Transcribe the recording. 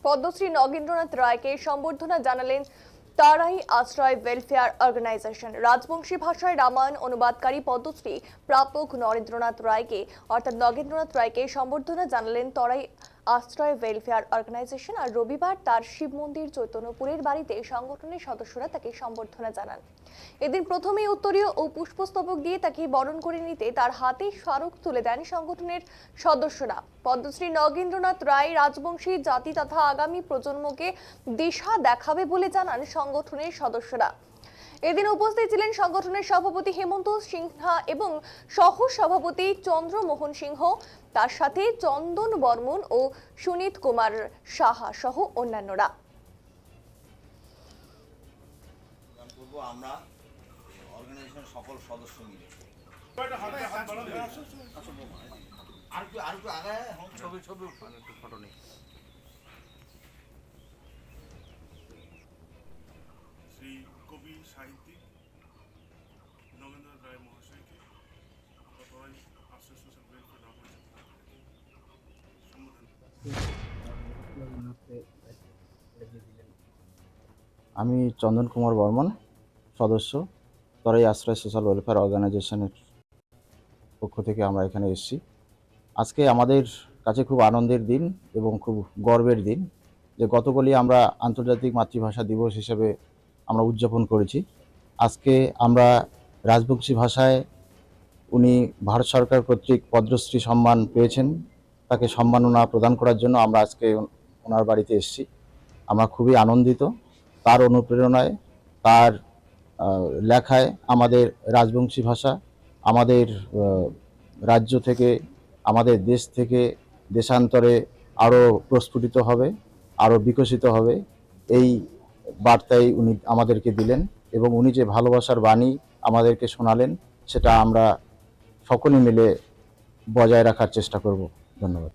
পদ্মশ্রী নগেন্দ্রনাথ রায়কে সম্বর্ধনা জানালেন তারাই আশ্রয় ওয়েলফেয়ার অর্গানাইজেশন। রাজবংশী ভাষায় রামায়ণ অনুবাদকারী পদ্মশ্রী প্রাপক নরেন্দ্রনাথ রায়কে অর্থাৎ নগেন্দ্রনাথ রায়কে সম্বর্ধনা জানালেন তারাই আশ্রয় ওয়েলফেয়ার অর্গানাইজেশন। আর রবিবার তার শিব মন্দির চৈতন্যপুরের বাড়িতে সংগঠনের সদস্যরা তাকে সম্বর্ধনা জানান। এদিন প্রথমেই উত্তরীয় ও পুষ্পস্তবক দিয়ে তাকে বরণ করে নিতে তার হাতে স্মারক তুলে দেন সংগঠনের সদস্যরা। পদ্মশ্রী নগেন্দ্রনাথ রায় রাজবংশী জাতি তথা আগামী প্রজন্মকে দিশা দেখাবে বলে জানান সংগঠনের সদস্যরা। এদিন উপস্থিত ছিলেন সংগঠনের সভাপতি হেমন্ত সিনহা এবং সহ সভাপতি চন্দ্রমোহন সিংহ, তার সাথে চন্দন বর্মন ও সুনীত কুমার সাহা সহ অন্যান্যরা। আমরা অর্গানাইজেশনের সকল সদস্য মিলে ফটো নেই। শ্রী কবি সাহিত্যিক নগেন্দ্রনাথ রায় মহাশয়কে তরাই আশ্রয় সোশ্যাল ওয়েলফেয়ার অর্গানাইজেশন। আমি চন্দন কুমার বর্মন, সদস্য তরাই আশ্রয় সোশ্যাল ওয়েলফেয়ার অর্গানাইজেশনের পক্ষ থেকে আমরা এখানে এসেছি। আজকে আমাদের কাছে খুব আনন্দের দিন এবং খুব গর্বের দিন যে গতকালই আমরা আন্তর্জাতিক মাতৃভাষা দিবস হিসেবে আমরা উদযাপন করেছি। আজকে আমরা রাজবংশী ভাষায় উনি ভারত সরকার কর্তৃক পদ্মশ্রী সম্মান পেয়েছেন, তাকে সম্মাননা প্রদান করার জন্য আমরা আজকে ওনার বাড়িতে এসেছি। আমরা খুবই আনন্দিত। তার অনুপ্রেরণায়, তার লেখায় আমাদের রাজবংশী ভাষা আমাদের রাজ্য থেকে, আমাদের দেশ থেকে দেশান্তরে আরও প্রস্ফুটিত হবে, আরও বিকশিত হবে, এই বার্তাই উনি আমাদেরকে দিলেন। এবং উনি যে ভালোবাসার বাণী আমাদেরকে শোনালেন সেটা আমরা সকলে মিলে বজায় রাখার চেষ্টা করব। ধন্যবাদ।